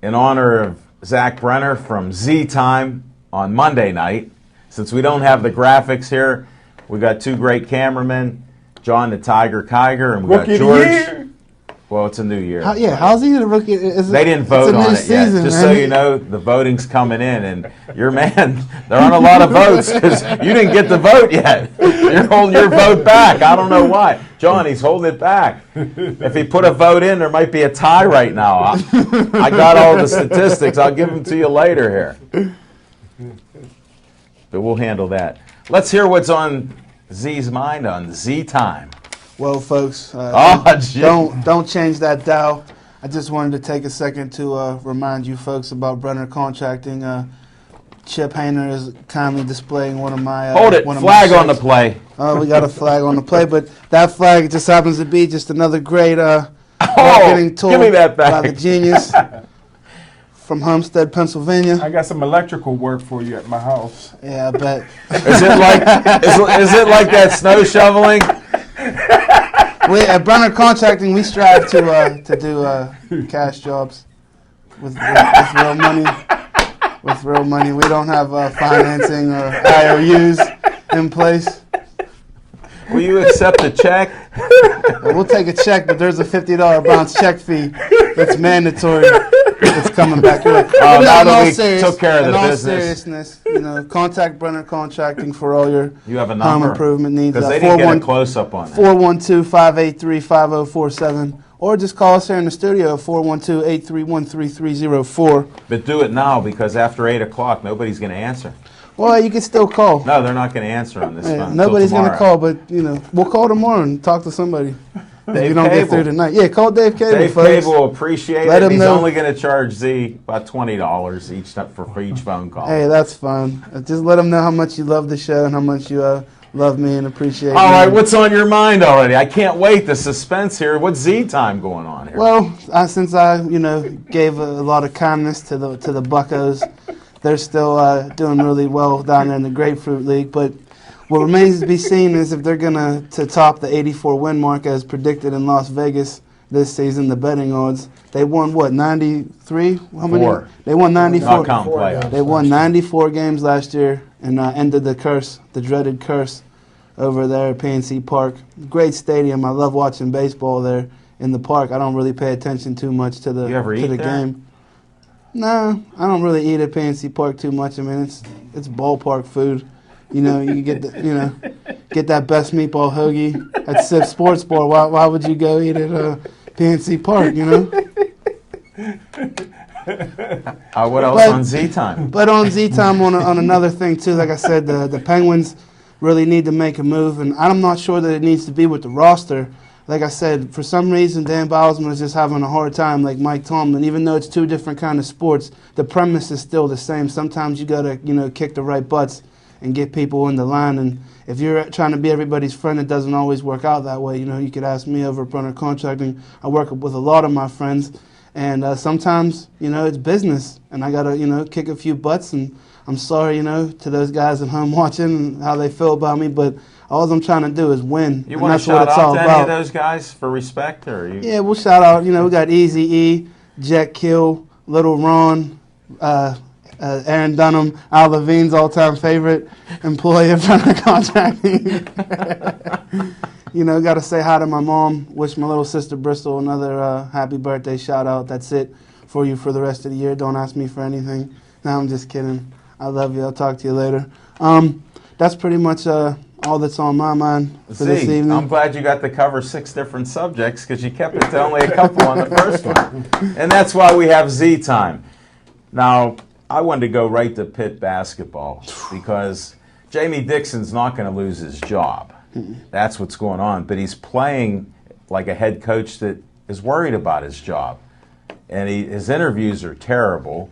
in honor of Zach Brenner from Z Time on Monday night. Since we don't have the graphics here, we got two great cameramen, John the Tiger Kiger, and we got Rookie of the George. year. Well, it's a new year. How's he the rookie? They didn't vote on it yet. Just so you know, the voting's coming in, and your man, there aren't a lot of votes because you didn't get the vote yet. You're holding your vote back. I don't know why. John, he's holding it back. If he put a vote in, there might be a tie right now. I got all the statistics. I'll give them to you later here. But we'll handle that. Let's hear what's on Z's mind on Z Time. Well, folks, Gee. don't change that dial. I just wanted to take a second to remind you folks about Brenner Contracting. Chip Hayner is kindly displaying one of my Hold it. one of Flag my on the shirts. play. We got a flag on the play, but that flag just happens to be just another great marketing tool give me that back. by the genius from Homestead, Pennsylvania. I got some electrical work for you at my house. Yeah, I bet. Is it like that snow shoveling? At Brenner Contracting, we strive to do cash jobs with real money. With real money, we don't have financing or IOUs in place. Will you accept a check? We'll take a check, but there's a $50 bounce check fee that's mandatory. It's coming back. Now that we took care of the in all business. seriousness, contact Brenner Contracting for all your You have a home number? improvement needs. Because they didn't get a close-up on that. 412-583-5047, or just call us here in the studio at 412-831-3304. But do it now because after 8 o'clock, nobody's going to answer. Well, you can still call. No, they're not going to answer on this Yeah, phone. nobody's going to call, but we'll call tomorrow and talk to somebody. If Dave you don't Cable. get through tonight, yeah, call Dave Cable. Dave folks. Cable will appreciate Let it. him He's know. only going to charge Z about $20 each time for each phone call. Hey, that's fine. Just let him know how much you love the show and how much you love me and appreciate me. All right, what's on your mind already? I can't wait. The suspense here. What's Z Time going on here? Well, since I gave a lot of kindness to the Buccos, they're still doing really well down there in the Grapefruit League. But what remains to be seen is if they're gonna to top the 84 win mark as predicted in Las Vegas this season. The betting odds. They won what 93? How many? 4. They won 94. Not counting playoffs. They won 94 games last year and ended the curse, the dreaded curse, over there at PNC Park. Great stadium. I love watching baseball there in the park. I don't really pay attention too much to the You ever eat there? game. No, I don't really eat at PNC Park too much. I mean, it's ballpark food. You can get get that best meatball hoagie at Sip Sports Bar. Why would you go eat at PNC Park? What else on Z Time? But on Z Time, on another thing too, like I said, the Penguins really need to make a move, and I'm not sure that it needs to be with the roster. like I said, for some reason, Dan Bosman is just having a hard time, like Mike Tomlin. Even though it's two different kind of sports, the premise is still the same. Sometimes you got to, kick the right butts and get people in the line. And if you're trying to be everybody's friend, it doesn't always work out that way. You could ask me over at Brunner Contracting. I work with a lot of my friends. And sometimes, it's business. And I got to, kick a few butts. And I'm sorry, to those guys at home watching and how they feel about me. But all I'm trying to do is win. You want to shout out to any of those guys for respect? Yeah, we'll shout out. We got Easy E, Jet Kill, Little Ron, Aaron Dunham, Al Levine's all-time favorite employee of Brunner Contracting. Got to say hi to my mom. Wish my little sister Bristol another happy birthday shout-out. That's it for you for the rest of the year. Don't ask me for anything. No, I'm just kidding. I love you. I'll talk to you later. That's pretty much all that's on my mind for this evening. I'm glad you got to cover 6 different subjects because you kept it to only a couple on the first one. And that's why we have Z time. Now, I wanted to go right to Pitt basketball because Jamie Dixon's not going to lose his job. That's what's going on. But he's playing like a head coach that is worried about his job. And his interviews are terrible.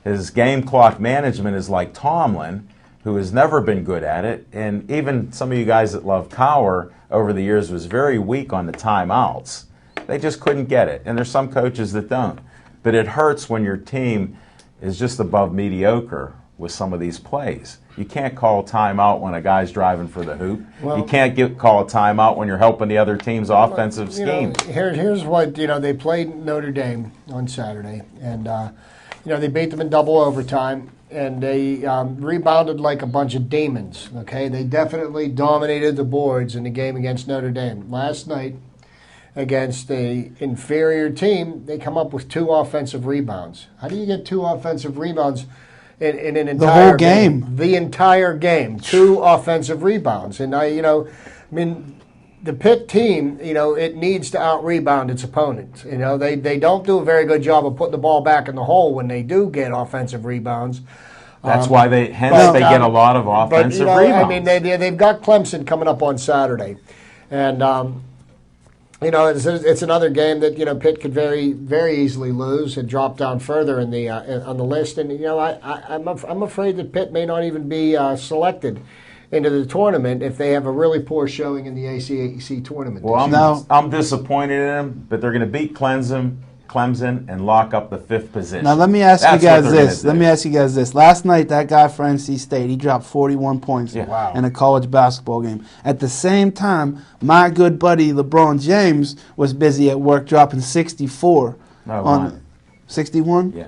His game clock management is like Tomlin, who has never been good at it. And even some of you guys that love Cower over the years was very weak on the timeouts. They just couldn't get it. And there's some coaches that don't. But it hurts when your team is just above mediocre with some of these plays. You can't call a timeout when a guy's driving for the hoop. You can't call a timeout when you're helping the other team's offensive scheme. Here's what, they played Notre Dame on Saturday. And, they beat them in double overtime. And they rebounded like a bunch of demons, okay? They definitely dominated the boards in the game against Notre Dame. Last night, against an inferior team, they come up with 2 offensive rebounds. How do you get 2 offensive rebounds in an entire the whole game? The entire game, 2 offensive rebounds. And, the Pitt team, it needs to out-rebound its opponents. They don't do a very good job of putting the ball back in the hole when they do get offensive rebounds. That's why they get a lot of offensive rebounds. They've got Clemson coming up on Saturday. And, it's another game that, Pitt could very, very easily lose and drop down further in the on the list. And, I'm afraid that Pitt may not even be selected into the tournament if they have a really poor showing in the ACC tournament. Well, I'm disappointed in them, but they're going to beat Clemson and lock up the 5th position. Now let me ask you guys this. Last night, that guy for NC State, he dropped 41 points in a college basketball game. At the same time, my good buddy LeBron James was busy at work dropping 64. No, on 61? Yeah.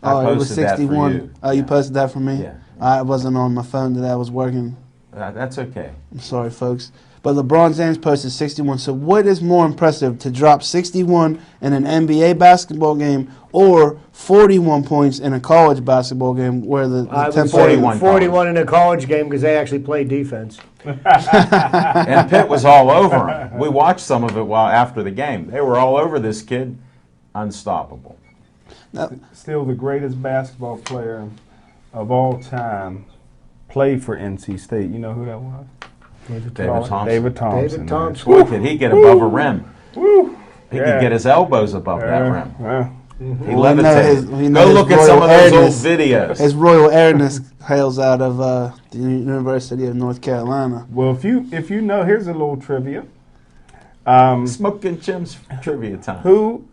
It was 61. You. You posted that for me? Yeah. I wasn't on my phone today. I was working. That's okay. I'm sorry, folks. But LeBron James posted 61. So what is more impressive, to drop 61 in an NBA basketball game or 41 points in a college basketball game where the tempo... 41 in a college game because they actually played defense. And Pitt was all over him. We watched some of it after the game. They were all over this kid. Unstoppable. Still the greatest basketball player of all time played for NC State. You know who that was? David Thompson. Boy, could he get above a rim. Woo. He could get his elbows above that rim. He levitated. Go look at some of those old videos. His royal airness hails out of the University of North Carolina. Well, if you know, here's a little trivia. Smoking Jim's trivia time. Who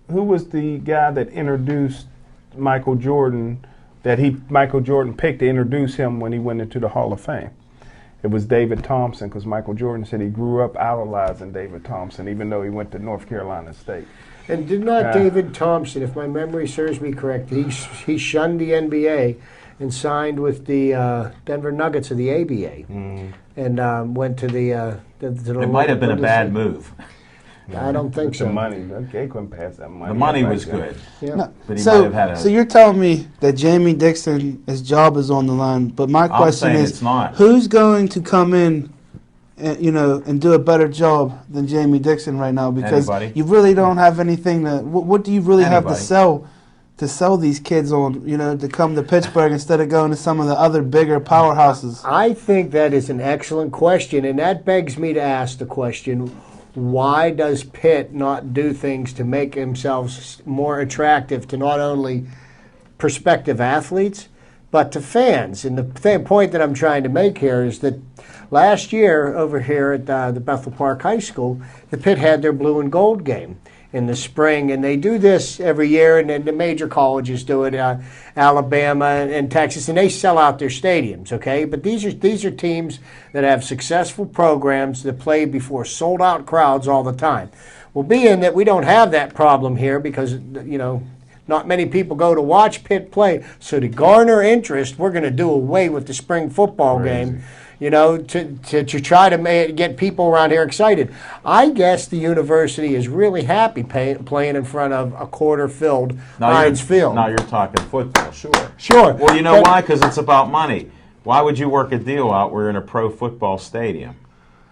was the guy that introduced Michael Jordan, Michael Jordan picked to introduce him when he went into the Hall of Fame? It was David Thompson, because Michael Jordan said he grew up idolizing David Thompson, even though he went to North Carolina State. And did not David Thompson, if my memory serves me correct, he shunned the NBA and signed with the Denver Nuggets of the ABA, and went to the it might have been a bad move. I don't think so. The money, they couldn't pass that money. The money was good. Yeah. No, but he might have had so you're telling me that Jamie Dixon, his job is on the line, but my question is, it's not. Who's going to come in and do a better job than Jamie Dixon right now? Because Anybody. you really don't have anything to. What do you really have to sell to sell these kids on, to come to Pittsburgh instead of going to some of the other bigger powerhouses? I think that is an excellent question, and that begs me to ask the question, why does Pitt not do things to make themselves more attractive to not only prospective athletes, but to fans? And the point that I'm trying to make here is that last year over here at the Bethel Park High School, the Pitt had their blue and gold game in the spring, and they do this every year, and then the major colleges do it, Alabama and Texas, and they sell out their stadiums, okay? But these are teams that have successful programs that play before sold-out crowds all the time. Well, being that we don't have that problem here because, not many people go to watch Pitt play, so to garner interest, we're going to do away with the spring football game, to try to get people around here excited. I guess the university is really happy playing in front of a quarter-filled Heinz Field. Now you're talking football, sure. Sure. Well, you know why? Because it's about money. Why would you work a deal out where you're in a pro football stadium?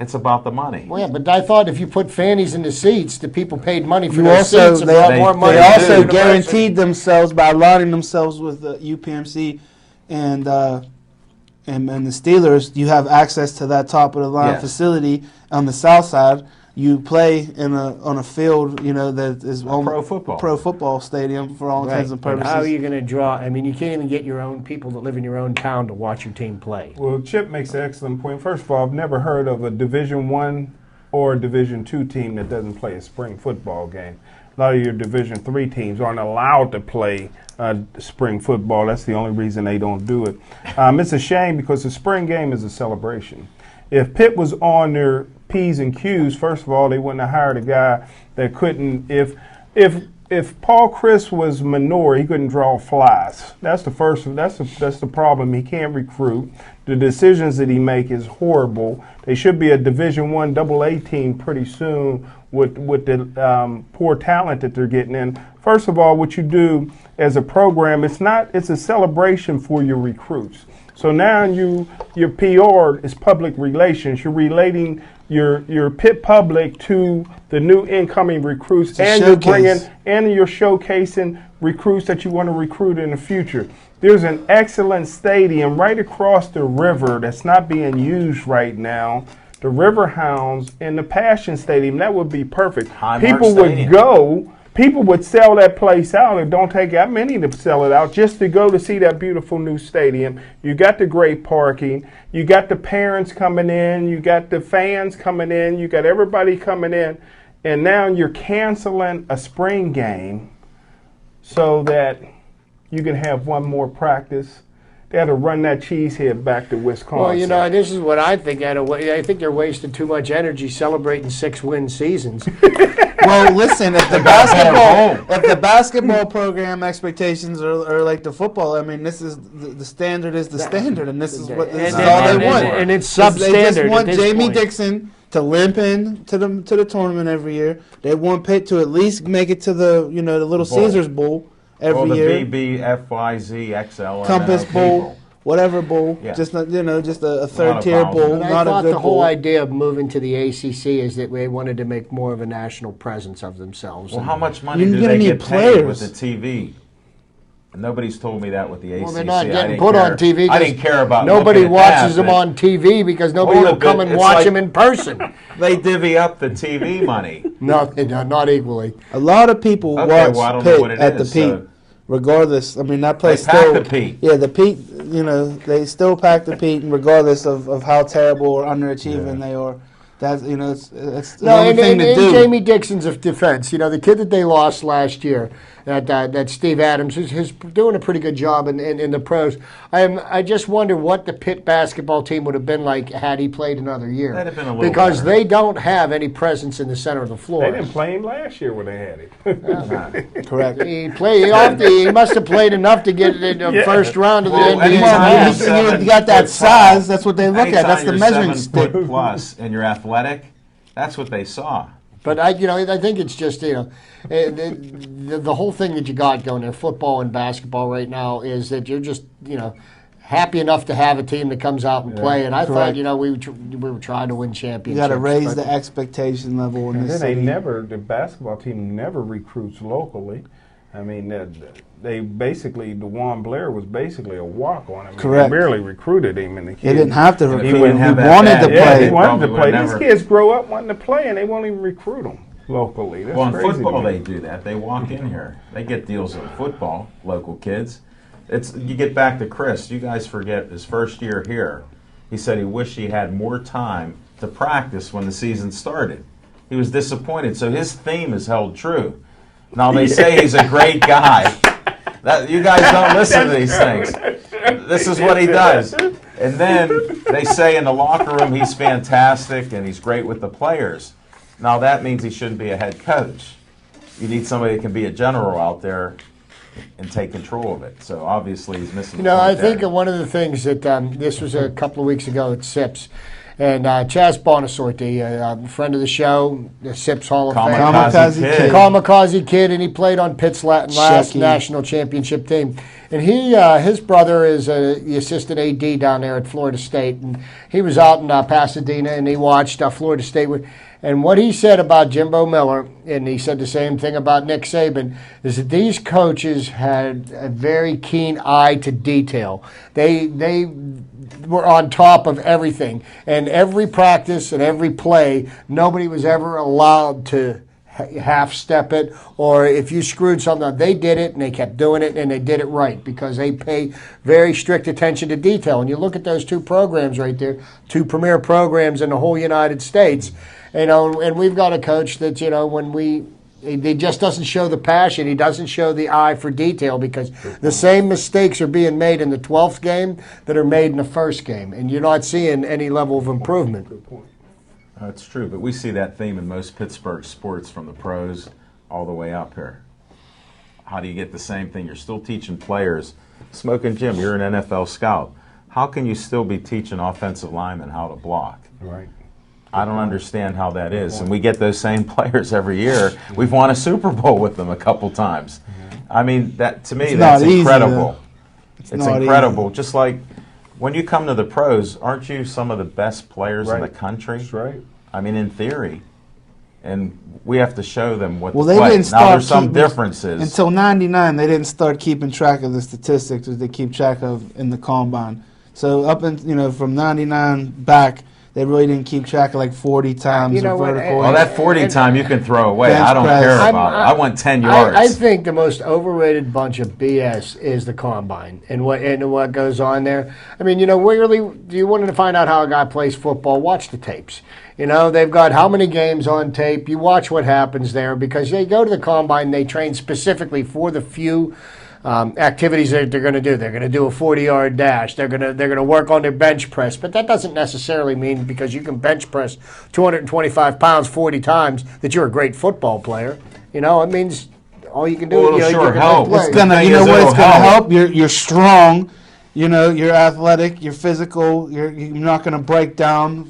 It's about the money. Well, yeah, but I thought if you put fannies in the seats, the people paid money for their seats and brought more money. They also guaranteed themselves by aligning themselves with the UPMC and the Steelers. You have access to that top of the line facility on the south side. You play on a field, that is pro football stadium for all intents and purposes. But how are you going to draw? I mean, you can't even get your own people that live in your own town to watch your team play. Well, Chip makes an excellent point. First of all, I've never heard of a Division I or Division II team that doesn't play a spring football game. A lot of your Division III teams aren't allowed to play spring football. That's the only reason they don't do it. It's a shame because the spring game is a celebration. If Pitt was on their P's and Q's, first of all, they wouldn't have hired a guy that couldn't. If Paul Chris was manure, he couldn't draw flies. That's the first. That's the problem. He can't recruit. The decisions that he make is horrible. They should be a Division I AA team pretty soon with the poor talent that they're getting in. First of all, what you do as a program, it's a celebration for your recruits. So now your PR is public relations. You're relating your Pitt public to the new incoming recruits, and you're showcasing recruits that you want to recruit in the future. There's an excellent stadium right across the river that's not being used right now. The River Hounds in the Passion Stadium, that would be perfect. People would go. People would sell that place out. It don't take that many to sell it out just to go to see that beautiful new stadium. You got the great parking. You got the parents coming in. You got the fans coming in. You got everybody coming in. And now you're canceling a spring game so that you can have one more practice. They had to run that cheesehead back to Wisconsin. Well, this is what I think. I think they're wasting too much energy celebrating 6-win seasons. Well, listen, if the basketball program expectations are like the football, I mean, this is the standard is the standard, and this is all they want. And it's substandard. They just want Jamie Dixon to limp in to the tournament every year. They want Pitt to at least make it to the the Little Caesars Bowl every year. The BBFYZXL Compass Bowl. Whatever bowl, just a third-tier bowl, not a good bowl. I thought the whole idea of moving to the ACC is that they wanted to make more of a national presence of themselves. Well, how much money do they get paid with the TV? Nobody's told me that with the ACC. Well, they're not getting put on TV. I didn't care about nobody watches them on TV because nobody will come and watch them in person. They divvy up the TV money. No, they don't, not equally. A lot of people watch Pitt at the Pete. Regardless, I mean that place still. The Pete. Yeah, the Pete. They still pack the Pete, and regardless of how terrible or underachieving they are, that's it's the only thing to do. Jamie Dixon's defense, the kid that they lost last year, that Steve Adams is doing a pretty good job in the pros. I just wonder what the Pitt basketball team would have been like had he played another year. That'd have been a little because better. They don't have any presence in the center of the floor. They didn't play him last year when they had him. Correct. He must have played enough to get in the first round of the NBA. You got that size. That's what they look at. That's the measuring stick. Plus, and you're athletic. That's what they saw. But I think it's just the whole thing that you got going there, football and basketball right now, is that you're just happy enough to have a team that comes out and play. And I thought we were trying to win championships. You got to raise the expectation level in this city. The basketball team never recruits locally. I mean, they basically, DeJuan Blair was basically a walk-on. I mean, Correct. They barely recruited him, and the kid, They didn't have to And if recruit he him. wouldn't have He that wanted bad, to yeah, play. he wanted to Probably play. would These never- kids grow up wanting to play, and they won't even recruit them locally. That's Well, in crazy to football, me. they do that. They walk in here. They get deals in football, local kids. You get back to Chris. You guys forget his first year here. He said he wished he had more time to practice when the season started. He was disappointed. So his theme is held true. Now, they say he's a great guy. You guys don't listen to these things. This is what he does. And then they say in the locker room he's fantastic and he's great with the players. Now, that means he shouldn't be a head coach. You need somebody that can be a general out there and take control of it. So obviously he's missing. You know, the I point think there. one of the things that this was a couple of weeks ago at SIPS, and Chaz Bonasorti, a friend of the show, the SIPS Hall of Fame. Kamikaze Kid. Kamikaze Kid, and he played on Pitt's last Shecky. national championship team. And his brother is the assistant AD down there at Florida State, and he was out in Pasadena, and he watched Florida State. And what he said about Jimbo Miller, and he said the same thing about Nick Saban, is that these coaches had a very keen eye to detail. They were on top of everything, and every practice and every play, nobody was ever allowed to half step it, or if you screwed something up, they did it and they kept doing it and they did it right because they pay very strict attention to detail. And you look at those two programs right there, two premier programs in the whole United States, and we've got a coach that, he just doesn't show the passion. He doesn't show the eye for detail because the same mistakes are being made in the 12th game that are made in the first game, and you're not seeing any level of improvement. Good point. That's true, but we see that theme in most Pittsburgh sports from the pros all the way up here. How do you get the same thing? You're still teaching players. Smoking Jim, you're an NFL scout. How can you still be teaching offensive linemen how to block? Right. I don't understand how that is. And we get those same players every year. We've won a Super Bowl with them a couple times. I mean, that to me, It's that's not easy, incredible. though. It's not incredible. Just like when you come to the pros, aren't you some of the best players in the Right. country? That's right. I mean, in theory. And we have to show them what Well, to they play. didn't Now, start there's some keeping- differences. Until '99, they didn't start keeping track of the statistics as they keep track of in the combine. So from '99 back, they really didn't keep track of like 40 times You know of what, vertical. Well, that 40 time you can throw away. Bench I don't press. care I'm- about it. I want 10 yards. I think the most overrated bunch of BS is the combine and what goes on there. I mean, really, do you want to find out how a guy plays football? Watch the tapes. They've got how many games on tape. You watch what happens there because they go to the combine. They train specifically for the few activities that they're going to do. They're going to do a 40-yard dash. They're going to work on their bench press. But that doesn't necessarily mean because you can bench press 225 pounds 40 times that you're a great football player. It means all you can do. Well, it'll sure help. It's The gonna, thing you know is, what? It's it'll gonna help. help. You're strong. You're athletic. You're physical. You're not gonna break down.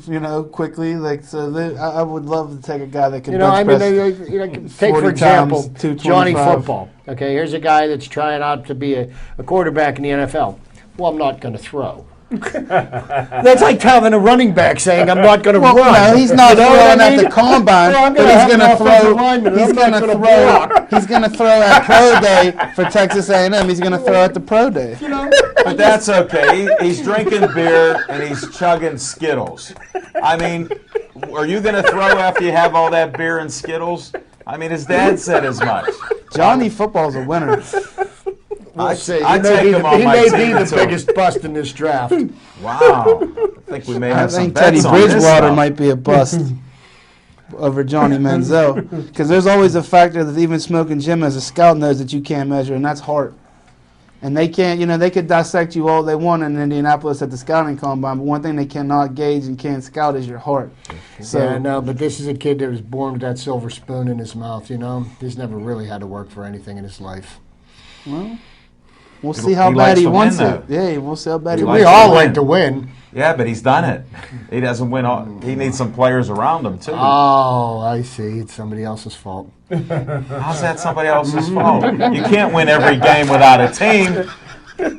Quickly. I would love to take a guy that can. Bench press take for 40 example times, Johnny 225. Football. Okay, here's a guy that's trying out to be a quarterback in the NFL. Well, I'm not going to throw. That's like having a running back saying, "I'm not going to Well, run." no, he's not You know what throwing I at mean? the combine, Well, I'm but gonna he's have going an to offensive throw. lineman, He's I'm going not to gonna throw. block. He's going to throw at pro day for Texas A&M. He's going to throw at the pro day. But that's okay. He's drinking beer and he's chugging Skittles. I mean, are you going to throw after you have all that beer and Skittles? I mean, his dad said as much. Johnny Football's a winner. I See, I take him on he my may team be the until- biggest bust in this draft. Wow. I think we may I have some think Teddy bets on this Bridgewater now. might be a bust over Johnny Manziel because there's always a factor that even Smoking Jim as a scout knows that you can't measure, and that's heart. And they can't, they could dissect you all they want in Indianapolis at the scouting combine, but one thing they cannot gauge and can't scout is your heart. So Yeah, no, but this is a kid that was born with that silver spoon in his mouth. He's never really had to work for anything in his life. well, we'll see how He bad likes he to wants win, it. Yeah, we'll see how bad he He wants We likes it. all to like win. to win. Yeah, but he's done it. He doesn't win. He needs some players around him, too. Oh, I see. It's somebody else's fault. How's that somebody else's fault? You can't win every game without a team.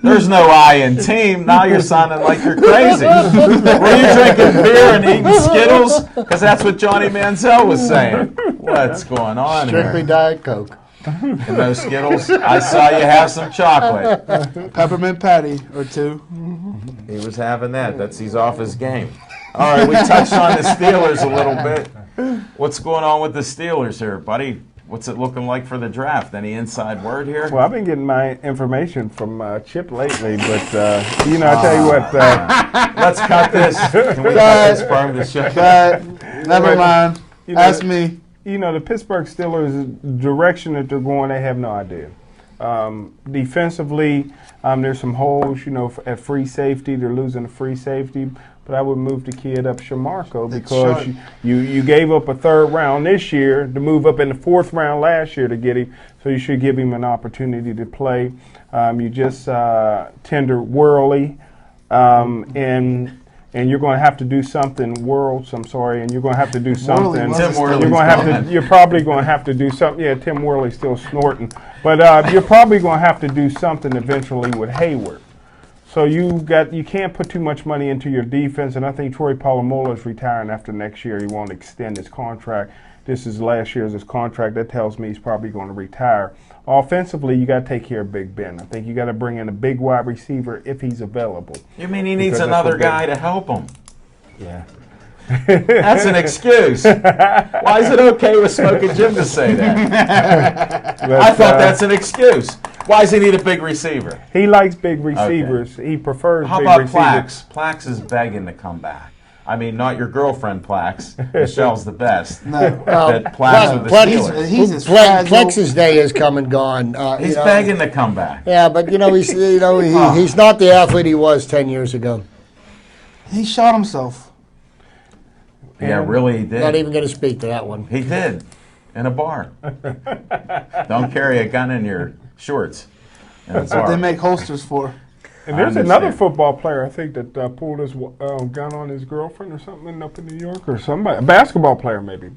There's no I in team. Now you're sounding like you're crazy. Were you drinking beer and eating Skittles? Because that's what Johnny Manziel was saying. What's going on Strictly here? Diet Coke. And those Skittles? I saw you have some chocolate. Peppermint patty or two. He was having that. He's off his game. All right, we touched on the Steelers a little bit. What's going on with the Steelers here, buddy? What's it looking like for the draft? Any inside word here? Well, I've been getting my information from Chip lately, but I tell you what. Let's cut this. Can we cut this part of the show? Never mind. Ask me. The Pittsburgh Steelers' direction that they're going, they have no idea. Defensively, there's some holes, at free safety. They're losing a free safety. But I would move the kid up Shamarko because you gave up a third round this year to move up in the fourth round last year to get him. So you should give him an opportunity to play. You just tender Worley, and you're going to have to do something. And you're going to have to do something. You're probably going to have to do something. Yeah, Tim Worley's still snorting, but you're probably going to have to do something eventually with Hayward. So you can't put too much money into your defense, and I think Troy Polamalu is retiring after next year. He won't extend his contract. This is last year's contract. That tells me he's probably going to retire. Offensively, you got to take care of Big Ben. I think you got to bring in a big wide receiver if he's available. You mean he needs another guy to help him? Yeah. That's an excuse. Why is it okay with Smoking Jim to say that? I thought that's an excuse. Why does he need a big receiver? He likes big receivers. Okay. He prefers How big about receivers. Plax? Plax is begging to come back. I mean, not your girlfriend, Plax. Michelle's the best. No. But Plax with the Steelers. He's Plex's day has come and gone. He's begging to come back. Yeah, but he's not the athlete he was 10 years ago. He shot himself. Yeah, really, he did. Not even going to speak to that one. He did, in a bar. Don't carry a gun in your shorts. That's what they make holsters for. And there's another football player, I think, that pulled his gun on his girlfriend or something up in New York, or somebody. A basketball player, maybe.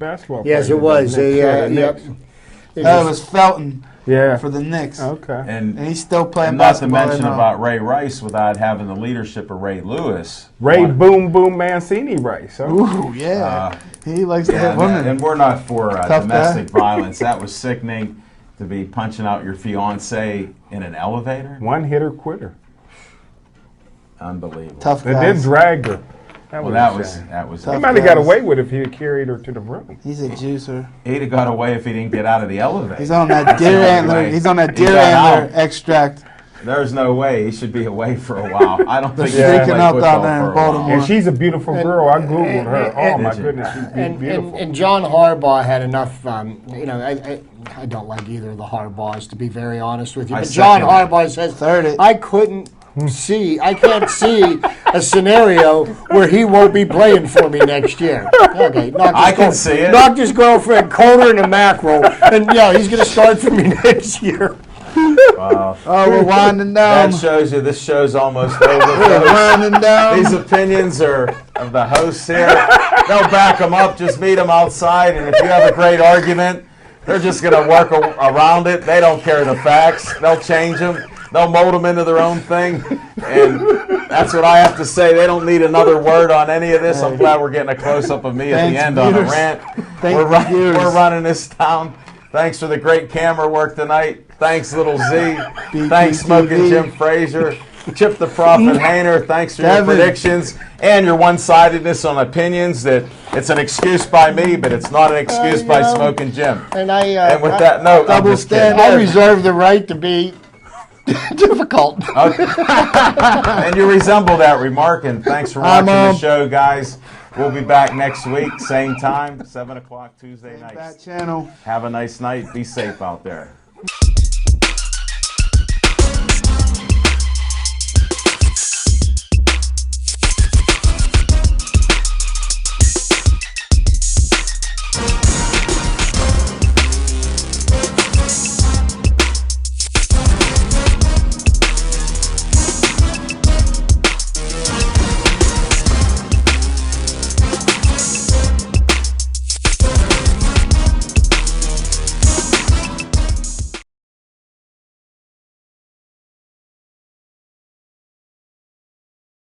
Yes, it was. It was Felton. Yeah. For the Knicks. Okay. And he's still playing not basketball. Not to mention about Ray Rice without having the leadership of Ray Lewis. Ray Boom Boom Mancini Rice. Huh? Ooh, yeah. He likes to hit women. And we're not for domestic violence. That was sickening to be punching out your fiance in an elevator. One hitter quitter. Unbelievable. Tough guys. They did drag her. That was. He might have got away with it if he had carried her to the room. He's a juicer. He'd have got away if he didn't get out of the elevator. He's on that deer antler. He's on that deer antler extract. There's no way he should be away for a while. I don't think he's freaking out down there in Baltimore. And she's a beautiful girl. I googled her. Oh my goodness, she's beautiful. And John Harbaugh had enough. I don't like either of the Harbaughs, to be very honest with you. But John Harbaugh says I can't see a scenario where he won't be playing for me next year. Okay, I can see it. Knocked his girlfriend colder than a mackerel, and he's going to start for me next year. Wow. Oh, we're winding down. That shows you this show's almost over. We're winding down. These opinions are of the hosts here. They'll back them up. Just meet them outside, and if you have a great argument, they're just going to work around it. They don't care the facts. They'll change them. They'll mold them into their own thing, and that's what I have to say. They don't need another word on any of this. I'm glad we're getting a close-up of me at the end on a rant. We're running this down. Thanks for the great camera work tonight. Thanks, Little Z. Thanks, Smoking Jim Frazier. Chip the Prophet Hayner. Thanks for your predictions and your one-sidedness on opinions. That it's an excuse by me, but it's not an excuse by Smoking Jim. And with that note, I'm just kidding. I reserve the right to be difficult. And you resemble that remark, and thanks for watching the show, guys. We'll be back next week, same time, 7 o'clock Tuesday night. That channel. Have a nice night. Be safe out there.